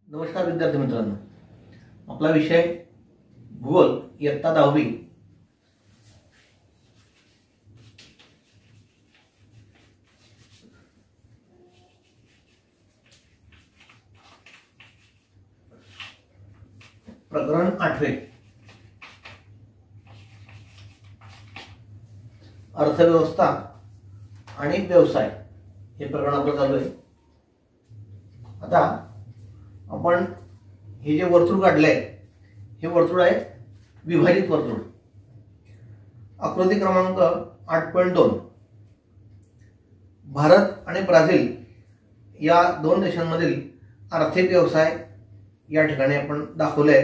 नमस्कार विद्यार्थी मित्रांनो, आपला विषय भूगोल इयत्ता 10वी. प्रकरण 8. अर्थव्यवस्था आणि व्यवसाय हे प्रकरण आपलं चालू आहे. आता आपण हे जे वर्तुळ काढलंय हे वर्तुळ आहे विभाजित वर्तुळ. आकृती क्रमांक 8.2. भारत आणि ब्राझील या दोन देशांमधील आर्थिक व्यवसाय या ठिकाणी आपण दाखवले.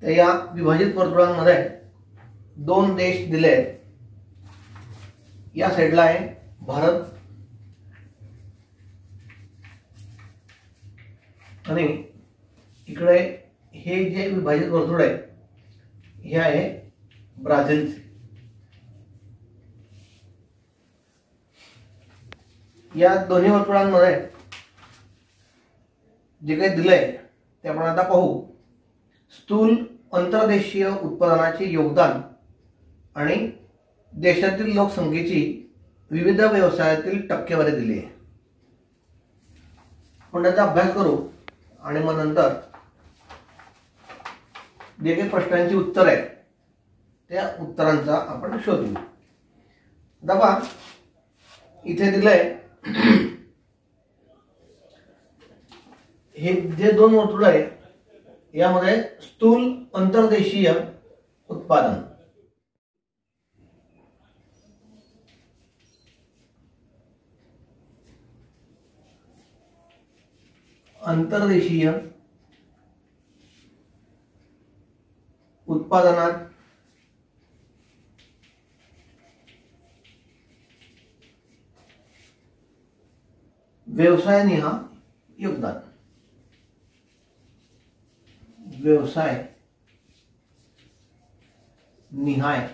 तर या विभाजित वर्तुळांमध्ये दोन देश दिले. या साईडला आहे भारत आणि इकडे हे जे विभाजित वर्तुळ आहे हे आहे ब्राझीलचे. या दोन्ही वर्तुळांमध्ये जे काही दिलंय ते आपण आता पाहू. स्थूल अंतर्देशीय उत्पादनाचे योगदान आणि देशातील लोकसंख्येची विविध व्यवसायातील टक्केवारी दिली आहे. आपण त्याचा अभ्यास करू आणि मग नंतर जे काही प्रश्नांची उत्तर आहे त्या उत्तरांचा आपण शोध घेऊ. दबा इथे दिलंय हे जे दोन वर्तुळ आहे यामध्ये स्थूल अंतर्देशीय उत्पादन, अंतर्देशीय उत्पादनात व्यवसाय निहाय योगदान, व्यवसाय निहाय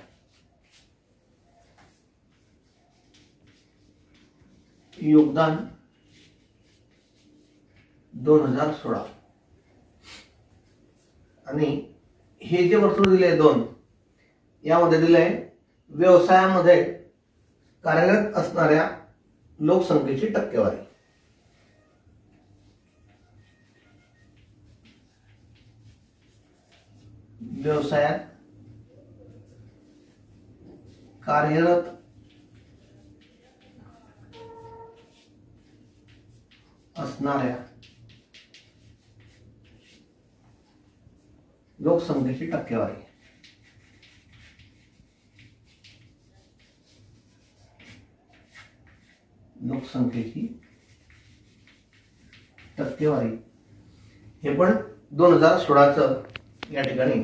योगदान 2016. आणि हे जे वर्तुळ दिले दोन यामध्ये दिले व्यवसायामध्ये कार्यरत असणाऱ्या लोकसंख्येची टक्केवारी. व्यवसायात कार्यरत असणाऱ्या लोकसंख्येची टक्केवारी. लोकसंख्येची टक्केवारी हे पण 2016चं या ठिकाणी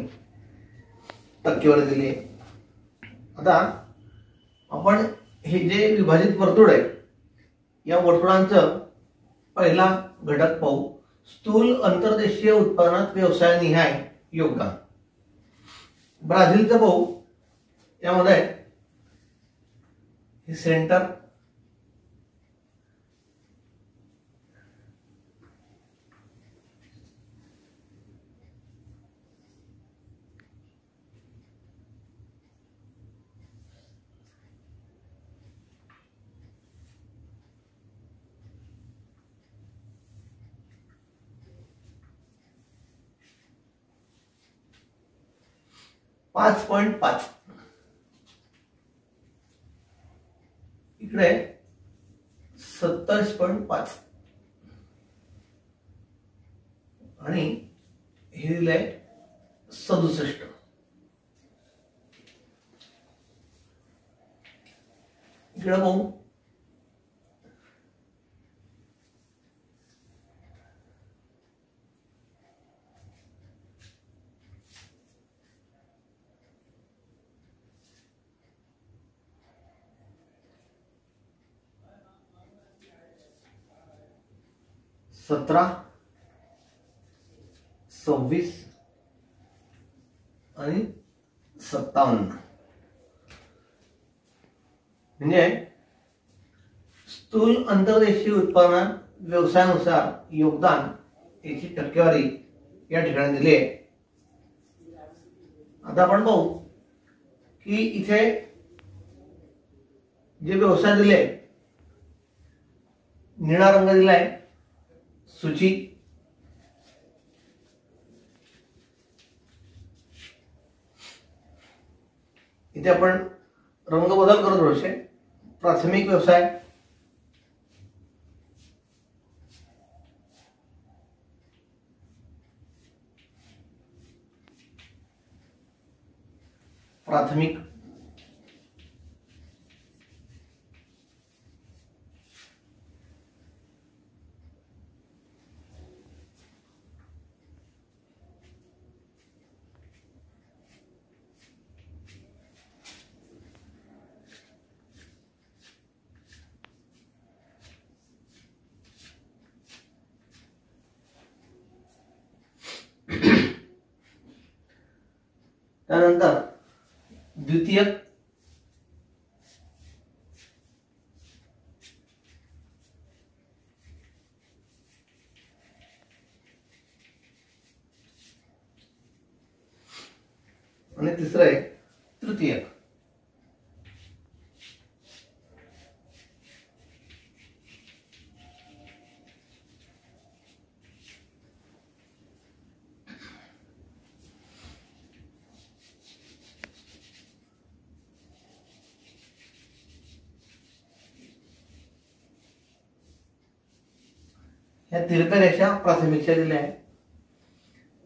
टक्केवारी दिली आहे. आता आपण हे जे विभाजित वर्तुळ आहे या वर्तुळांचं पहिला घटक पाहू. स्थूल अंतर्देशीय उत्पादनात व्यवसाय निहाय योगदान. ब्राझीलचं पाहू. यामध्ये हे सेंटर, पाच 5.5 इकडे 27.5 आणि हे दिलंय 67. इकडे पाहू. सतरा, 26 आणि 57. म्हणजे स्थूल अंतर्देशीय उत्पादनात व्यवसायानुसार योगदान याची टक्केवारी या ठिकाणी दिली आहे. आता आपण पाहू की इथे जे व्यवसाय दिले, निळा रंग दिलाय सूची, इथे आपण रंग बदल करत थोडेसे. प्राथमिक व्यवसाय, प्राथमिक, त्यानंतर द्वितीयक, आणि तिसरं आहे तृतीयक. ह्या तिरप्या रेषा प्राथमिकच्या दिल्या आहे.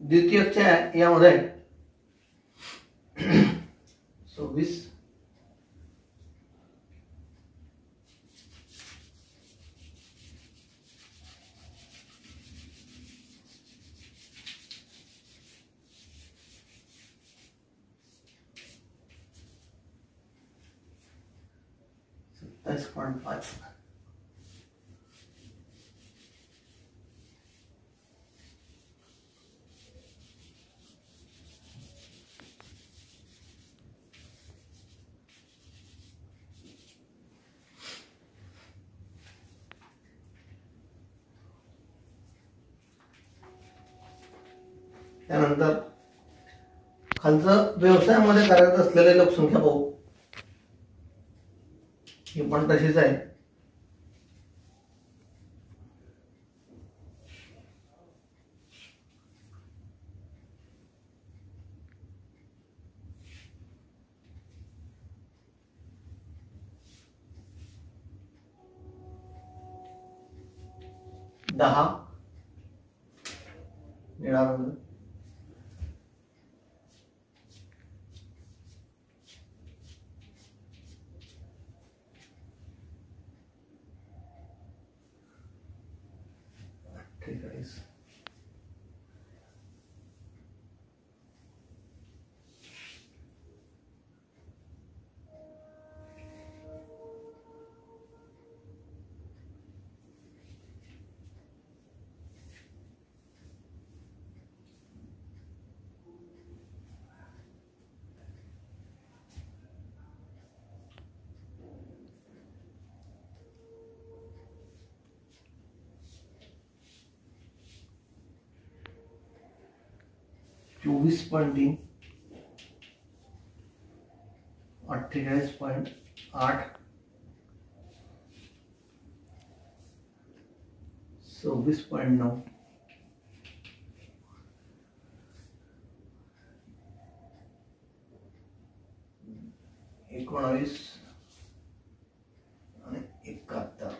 द्वितीयकच्या यामध्ये 26, $27.5. त्यानंतर खालचं व्यवसायामध्ये कार्यरत असलेले लोकसंख्या पाहू. ही पण तशीच आहे. दहा, निळा रंग, ठीक आहे. 24.3, 48.8, 26.9, 19 आणि 71.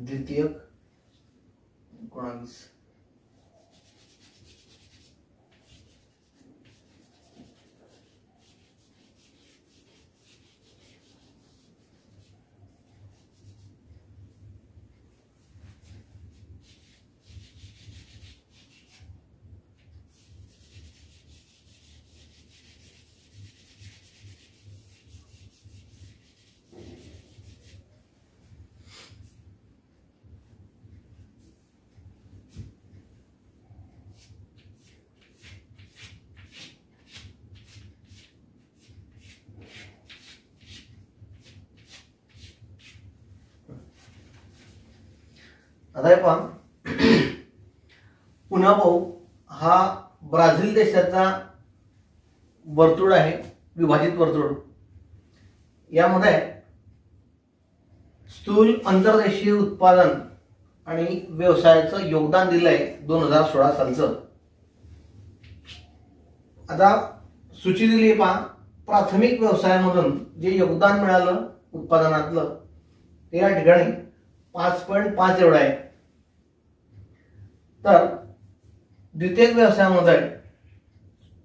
द्वितीयक 19, आता हे पहा, पुन्हा पाहू, हा ब्राझील देशाचा वर्तुळ आहे, विभाजित वर्तुळ. यामध्ये स्थूल अंतर्देशीय उत्पादन आणि व्यवसायाचं योगदान दिलंय 2016 सालचं. आता सूची दिली पहा, प्राथमिक व्यवसायामधून जे योगदान मिळालं उत्पादनातलं ते या ठिकाणी 5.5 एवढं आहे. तर द्वितीयक व्यवसायामध्ये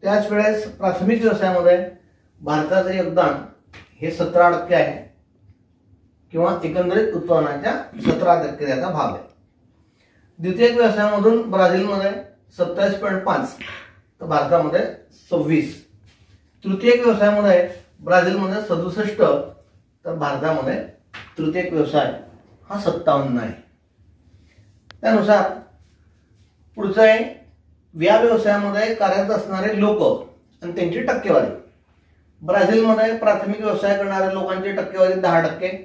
त्याच वेळेस प्राथमिक व्यवसायामध्ये भारताचं योगदान हे 17% आहे किंवा एकंदरीत उत्पन्नाच्या 17% त्याचा भाग आहे. द्वितीयक व्यवसायामधून ब्राझीलमध्ये 27.5 तर भारतामध्ये 26. तृतीयक व्यवसायामध्ये ब्राझीलमध्ये 67 तर भारतामध्ये तृतीयक व्यवसाय हा 57 आहे. त्यानुसार पुढचं आहे, या व्यवसायामध्ये कार्यरत असणारे लोक आणि त्यांची टक्केवारी. ब्राझीलमध्ये प्राथमिक व्यवसाय करणाऱ्या लोकांची टक्केवारी 10%,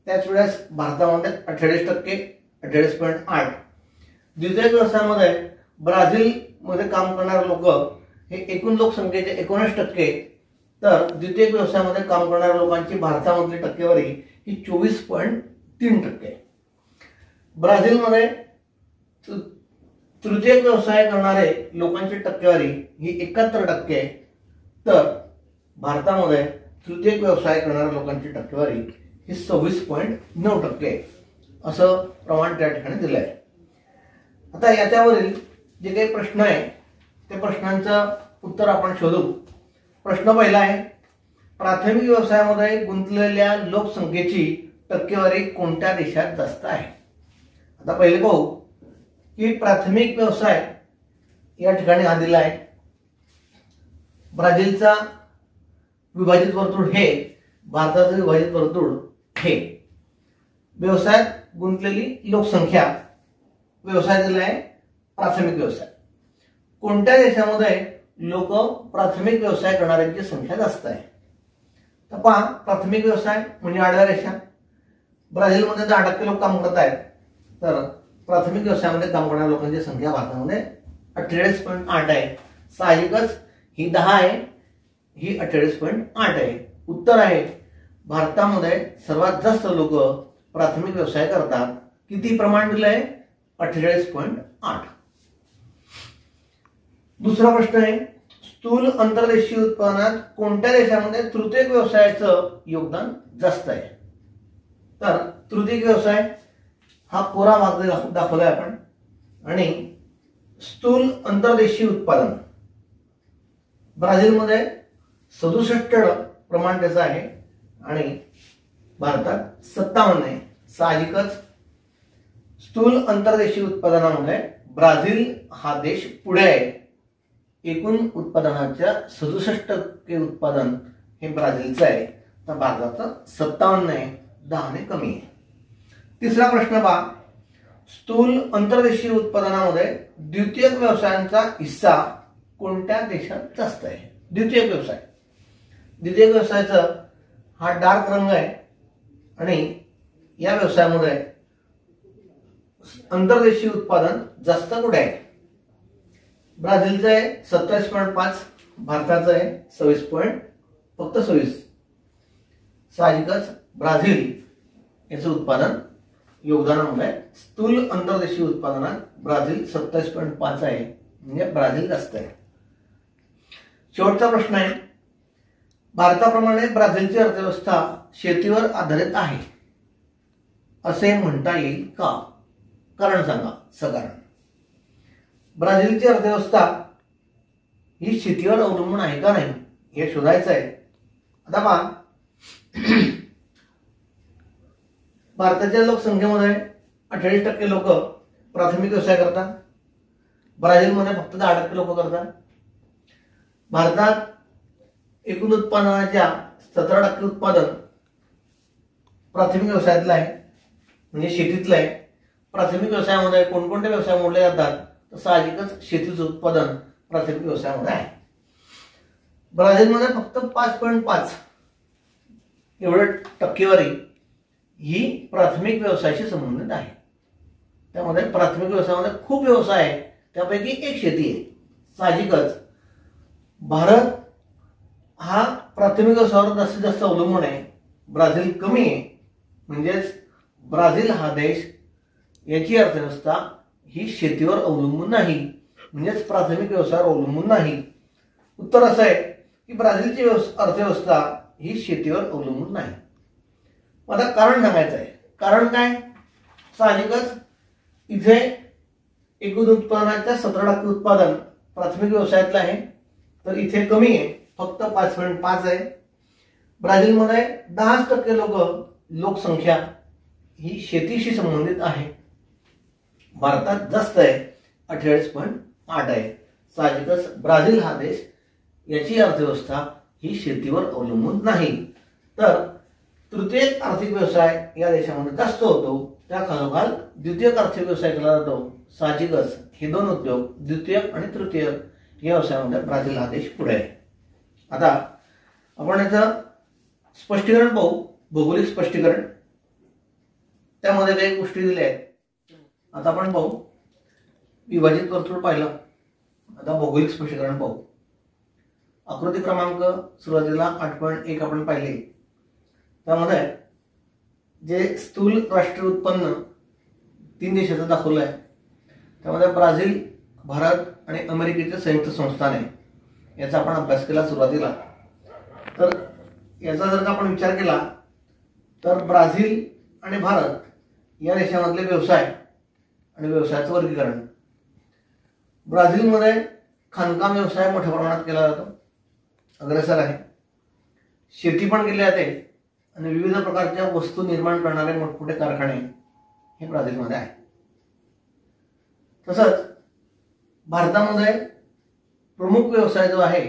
त्याच वेळेस भारतामध्ये 48%, 48.8. द्वितीयक व्यवसायामध्ये ब्राझीलमध्ये काम करणारे लोक हे एकूण लोकसंख्येचे 19%, तर द्वितीयक व्यवसायामध्ये काम करणाऱ्या लोकांची भारतामधली टक्केवारी ही 24.3%. ब्राझीलमध्ये तृतीयक व्यवसाय करणारे लोकांची टक्केवारी ही 71%, तर भारतामध्ये तृतीयक व्यवसाय करणाऱ्या लोकांची टक्केवारी ही 26.9% असं प्रमाण त्या ठिकाणी दिलं आहे. आता याच्यावरील जे काही प्रश्न आहे त्या प्रश्नांचं उत्तर आपण शोधू. प्रश्न पहिला आहे, प्राथमिक व्यवसायामध्ये गुंतलेल्या लोकसंख्येची टक्केवारी कोणत्या देशात जास्त आहे? आता पहिले पाहू की प्राथमिक व्यवसाय या ठिकाणी हा दिला आहे. ब्राझीलचा विभाजित वर्तुळ हे, भारताचं विभाजित वर्तुळ हे. व्यवसायात गुंतलेली लोकसंख्या, व्यवसाय दिला आहे प्राथमिक व्यवसाय. कोणत्या देशामध्ये लोक प्राथमिक व्यवसाय करणाऱ्यांची संख्या जास्त आहे? तर पहा, प्राथमिक व्यवसाय म्हणजे आडव्या रेषा. ब्राझीलमध्ये 10% लोक काम करत आहेत, तर प्राथमिक व्यवसायामध्ये काम करणाऱ्या लोकांची संख्या भारतामध्ये 48.8 आहे. साहजिकच ही 10 आहे, ही 48.8 आहे. उत्तर आहे, भारतामध्ये सर्वात जास्त लोक प्राथमिक व्यवसाय करतात. किती प्रमाण दिलंय? 48.8. दुसरा प्रश्न आहे, स्थूल अंतर्देशीय उत्पादनात कोणत्या देशामध्ये तृतीयक व्यवसायाचं योगदान जास्त आहे? तर तृतीयक व्यवसाय हा कोरा भाग दाखवलाय आपण. आणि स्थूल अंतर्देशीय उत्पादन ब्राझीलमध्ये 67 प्रमाण त्याचं आहे आणि भारतात 57 आहे. साहजिकच स्थूल अंतर्देशीय उत्पादनामध्ये ब्राझील हा देश पुढे आहे. एकूण उत्पादनाच्या 67% उत्पादन हे ब्राझीलचं आहे, तर भारताचं 57 आहे, 10 कमी आहे. तिसरा प्रश्न पहा, स्थूल अंतर्देशीय उत्पादनामध्ये द्वितीयक व्यवसायांचा हिस्सा कोणत्या देशात जास्त आहे? द्वितीयक व्यवसाय, द्वितीयक व्यवसायाचा हा डार्क रंग आहे आणि या व्यवसायामध्ये अंतर्देशीय उत्पादन जास्त कुठे आहे? ब्राझीलचं आहे 27.5, भारताचं आहे 26. साहजिकच ब्राझील याचं उत्पादन योगदानामुळे स्थूल अंतर्देशीय उत्पादनात ब्राझील 27.5 आहे, म्हणजे ब्राझील जास्त आहे. शेवटचा प्रश्न आहे, भारताप्रमाणे ब्राझीलची अर्थव्यवस्था शेतीवर आधारित आहे असे म्हणता येईल का? कारण सांगा, सकारण. ब्राझीलची अर्थव्यवस्था ही शेतीवर अवलंबून आहे का नाही हे शोधायचं आहे. आता पहा, भारताच्या लोकसंख्येमध्ये 28% लोक प्राथमिक व्यवसाय करतात. ब्राझीलमध्ये फक्त 10% लोक करतात. भारतात एकूण उत्पादनाच्या 17% उत्पादन प्राथमिक व्यवसायातलं आहे, म्हणजे शेतीतलं आहे. प्राथमिक व्यवसायामध्ये कोणकोणते व्यवसाय मोडले जातात? तर साहजिकच शेतीचं उत्पादन प्राथमिक व्यवसायामध्ये आहे. ब्राझीलमध्ये फक्त 5.5 एवढं टक्केवारी ही प्राथमिक व्यवसायाशी संबंधित आहे. त्यामध्ये प्राथमिक व्यवसायामध्ये खूप व्यवसाय आहे, त्यापैकी एक शेती आहे. साहजिकच भारत हा प्राथमिक व्यवसायावर जास्तीत जास्त अवलंबून आहे, ब्राझील कमी आहे. म्हणजेच ब्राझील हा देश याची अर्थव्यवस्था ही शेतीवर अवलंबून नाही, म्हणजेच प्राथमिक व्यवसायावर अवलंबून नाही. उत्तर असं आहे की ब्राझीलची अर्थव्यवस्था ही शेतीवर अवलंबून नाही. आता कारण सांगायचं आहे. कारण काय? साहजिकच इथे एकूण उत्पादनाच्या 17% उत्पादन प्राथमिक व्यवसायातलं आहे, तर इथे कमी आहे, फक्त 5.5 आहे. ब्राझीलमध्ये 10% लोकसंख्या ही शेतीशी संबंधित आहे. भारतात जास्त आहे, 48.8 आहे. साहजिकच ब्राझील हा देश याची अर्थव्यवस्था ही शेतीवर अवलंबून नाही. तर तृतीयक आर्थिक व्यवसाय या देशामध्ये जास्त होतो, त्या खालोखाल द्वितीयक आर्थिक व्यवसाय केला जातो. साहजिकच हे दोन उद्योग द्वितीयक आणि तृतीयक या व्यवसायामध्ये ब्राझील हा देश पुढे आहे. आता आपण याचं स्पष्टीकरण पाहू, भौगोलिक स्पष्टीकरण. त्यामध्ये काही गोष्टी दिल्या आहेत. आता आपण पाहू, विभाजित वर्तुळ पाहिलं. आता भौगोलिक स्पष्टीकरण पाहू. आकृती क्रमांक सुरुवातीला 8.1 आपण पाहिले. त्यामध्ये जे स्थूल राष्ट्रीय उत्पन्न 3 देशाचं दाखवलं आहे, त्यामध्ये ब्राझील, भारत आणि अमेरिकेचे संयुक्त संस्थान आहे. याचा आपण अभ्यास केला सुरुवातीला. तर याचा जर का आपण विचार केला तर ब्राझील आणि भारत या देशामधले व्यवसाय आणि व्यवसायाचं वर्गीकरण. ब्राझीलमध्ये खाणकाम व्यवसाय मोठ्या प्रमाणात केला जातो, अग्रेसर आहे. शेती पण केली जाते आणि विविध प्रकारच्या वस्तू निर्माण करणारे मोठमोठे कारखाने हे ब्राझीलमध्ये आहेत. तसंच भारतामध्ये प्रमुख व्यवसाय जो आहे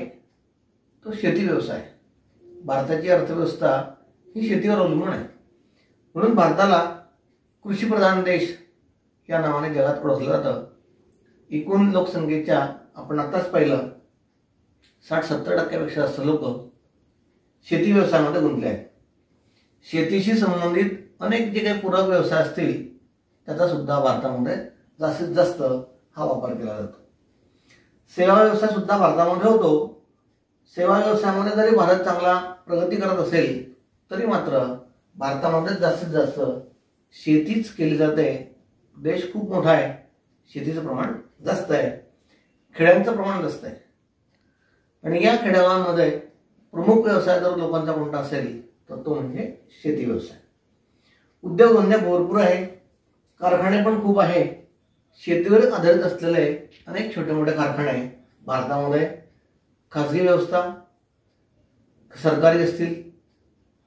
तो शेती व्यवसाय. भारताची अर्थव्यवस्था ही शेतीवर अवलंबून आहे, म्हणून भारताला कृषीप्रधान देश या नावाने जगात ओळखलं जातं. एकूण लोकसंख्येच्या आपण आताच पाहिलं 60-70% जास्त लोक शेती व्यवसायामध्ये गुंतले आहेत. शेतीशी संबंधित अनेक जे काही पूरक व्यवसाय असतील त्याचा सुद्धा भारतामध्ये जास्तीत जास्त हा वापर केला जातो. सेवा व्यवसाय सुद्धा भारतामध्ये होतो. सेवा व्यवसायामध्ये जरी भारत चांगला प्रगती करत असेल तरी मात्र भारतामध्ये जास्तीत जास्त शेतीच केली जाते. देश खूप मोठा आहे, शेतीचं प्रमाण जास्त आहे, खेड्यांचं प्रमाण जास्त आहे. आणि या खेड्यामध्ये प्रमुख व्यवसाय जर लोकांचा कोणता असेल तर तो म्हणजे शेती व्यवसाय. उद्योगधंदे भरपूर आहे, कारखाने पण खूप आहे. शेतीवर आधारित असलेले अनेक छोटे मोठे कारखाने भारतामध्ये खाजगी व्यवस्था, सरकारी असतील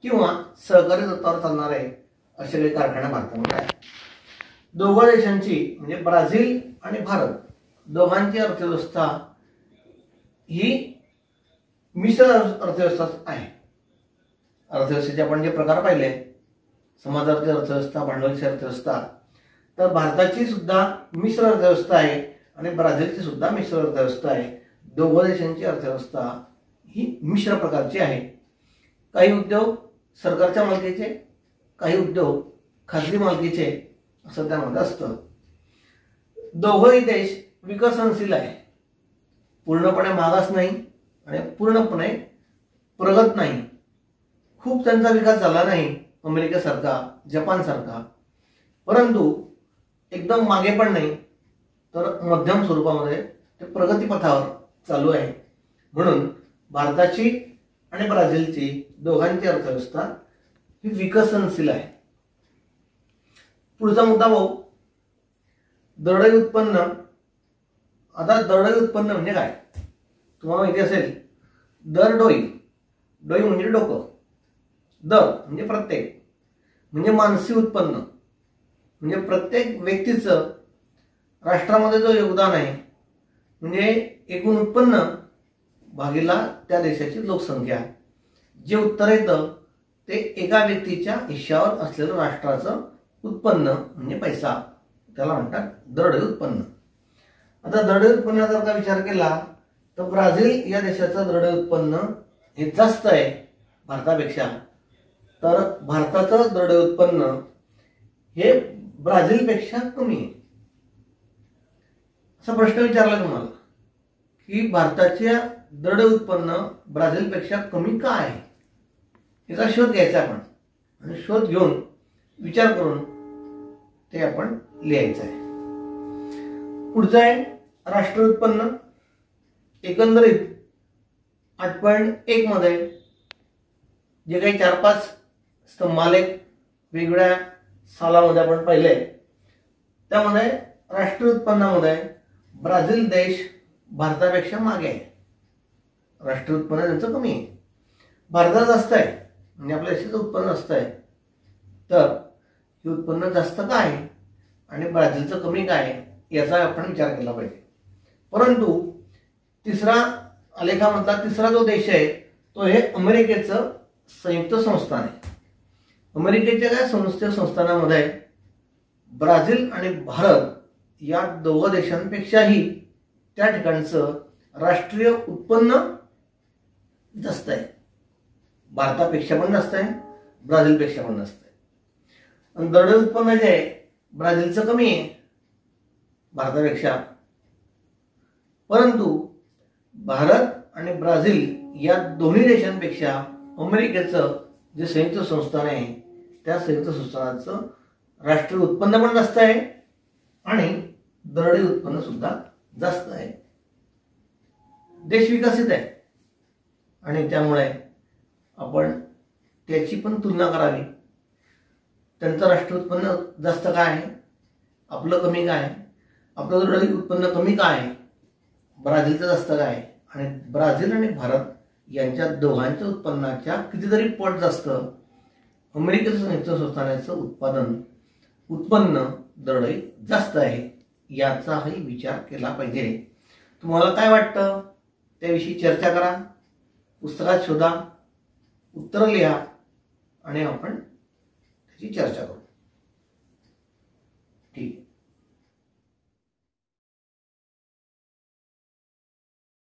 किंवा सहकारी तत्त्वावर चालणारे असे काही कारखाने भारतामध्ये आहेत. दोघा देशांची म्हणजे ब्राझील आणि भारत दोघांची अर्थव्यवस्था ही मिश्र अर्थव्यवस्था आहे. अर्थव्यवस्थेचे आपण जे प्रकार पाहिले, समाजाची अर्थव्यवस्था, भांडवलाची अर्थव्यवस्था, तर भारताची सुद्धा मिश्र अर्थव्यवस्था आहे आणि ब्राझीलची सुद्धा मिश्र अर्थव्यवस्था आहे. दोघा देशांची अर्थव्यवस्था ही मिश्र प्रकारची आहे. काही उद्योग सरकारच्या मालकीचे, काही उद्योग खाजगी मालकीचे असं त्यामध्ये असतं. दोघंही देश विकसनशील आहे, पूर्णपणे मागास नाही आणि पूर्णपणे प्रगत नाही. खूप त्यांचा विकास झाला नाही अमेरिकेसारखा, जपानसारखा, परंतु एकदम मागे पण नाही, तर मध्यम स्वरूपामध्ये ते प्रगतीपथावर चालू आहे. म्हणून भारताची आणि ब्राझीलची दोघांची अर्थव्यवस्था ही विकसनशील आहे. पुढचा मुद्दा पाहू, दरडोई उत्पन्न. आता दरडोई उत्पन्न म्हणजे काय तुम्हाला माहिती असेल. दरडोई, डोई म्हणजे डोकं, दर म्हणजे प्रत्येक, म्हणजे मानसी उत्पन्न, म्हणजे प्रत्येक व्यक्तीचं राष्ट्रामध्ये जो योगदान आहे, म्हणजे एकूण उत्पन्न भागीला त्या देशाची लोकसंख्या. जे उत्तर येतं ते एका व्यक्तीच्या हिश्श्यावर असलेलं राष्ट्राचं उत्पन्न म्हणजे पैसा, त्याला म्हणतात दरडोई उत्पन्न. आता दरडोई उत्पन्नाचा जर का विचार केला तर ब्राझील या देशाचं दरडोई उत्पन्न हे जास्त आहे भारतापेक्षा. तर भारताचं दरडोई उत्पन्न हे ब्राझीलपेक्षा कमी आहे. असा प्रश्न विचारला तुम्हाला की भारताच्या दरड उत्पन्न ब्राझीलपेक्षा कमी का आहे, याचा शोध घ्यायचा आपण आणि शोध घेऊन विचार करून ते आपण लिहायचं आहे. पुढचं आहे राष्ट्र उत्पन्न. एकंदरीत 8.1 मध्ये जे काही 4-5 स्तंभालेख वेगवेगळ्या सालामध्ये आपण पाहिले, त्यामध्ये राष्ट्र उत्पन्नामध्ये ब्राझील देश भारतापेक्षा मागे आहे. राष्ट्र उत्पन्न त्यांचं कमी आहे, भारतात जास्त आहे. म्हणजे आपल्या देशाचं उत्पन्न जास्त आहे, तर हे उत्पन्न जास्त का आहे आणि ब्राझीलचं कमी काय आहे याचा आपण विचार केला पाहिजे. परंतु तिसरा आलेखामधला तिसरा जो देश आहे तो हे अमेरिकेचं संयुक्त संस्थान आहे. अमेरिकेच्या काय संस्थानामध्ये ब्राझील आणि भारत या दोघं देशांपेक्षाही त्या ठिकाणचं राष्ट्रीय उत्पन्न जास्त आहे. भारतापेक्षा पण जास्त आहे, ब्राझीलपेक्षा पण जास्त आहे. आणि दरड उत्पन्न जे आहे ब्राझीलचं कमी आहे भारतापेक्षा. परंतु भारत आणि ब्राझील या दोन्ही देशांपेक्षा अमेरिकेचं जे संयुक्त संस्थान आहे त्या संयुक्त संस्थानाचं राष्ट्रीय उत्पन्न पण जास्त आहे आणि दरडी उत्पन्न सुद्धा जास्त आहे. देश विकसित आहे आणि त्यामुळे आपण त्याची पण तुलना करावी. त्यांचं राष्ट्रीय उत्पन्न जास्त काय आहे, आपलं कमी काय आहे, आपलं दरडी उत्पन्न कमी काय आहे, ब्राझीलचं जास्त काय आहे, आणि ब्राझील आणि भारत यांच्या दोघांच्या उत्पन्नाच्या कितीतरी पट जास्त अमेरिकेचं संयुक्त संस्थानाचं उत्पन्न दरडी जास्त आहे, याचाही विचार केला पाहिजे. तुम्हाला काय वाटतं त्याविषयी चर्चा करा, पुस्तकात शोधा, उत्तर लिहा आणि आपण त्याची चर्चा करू.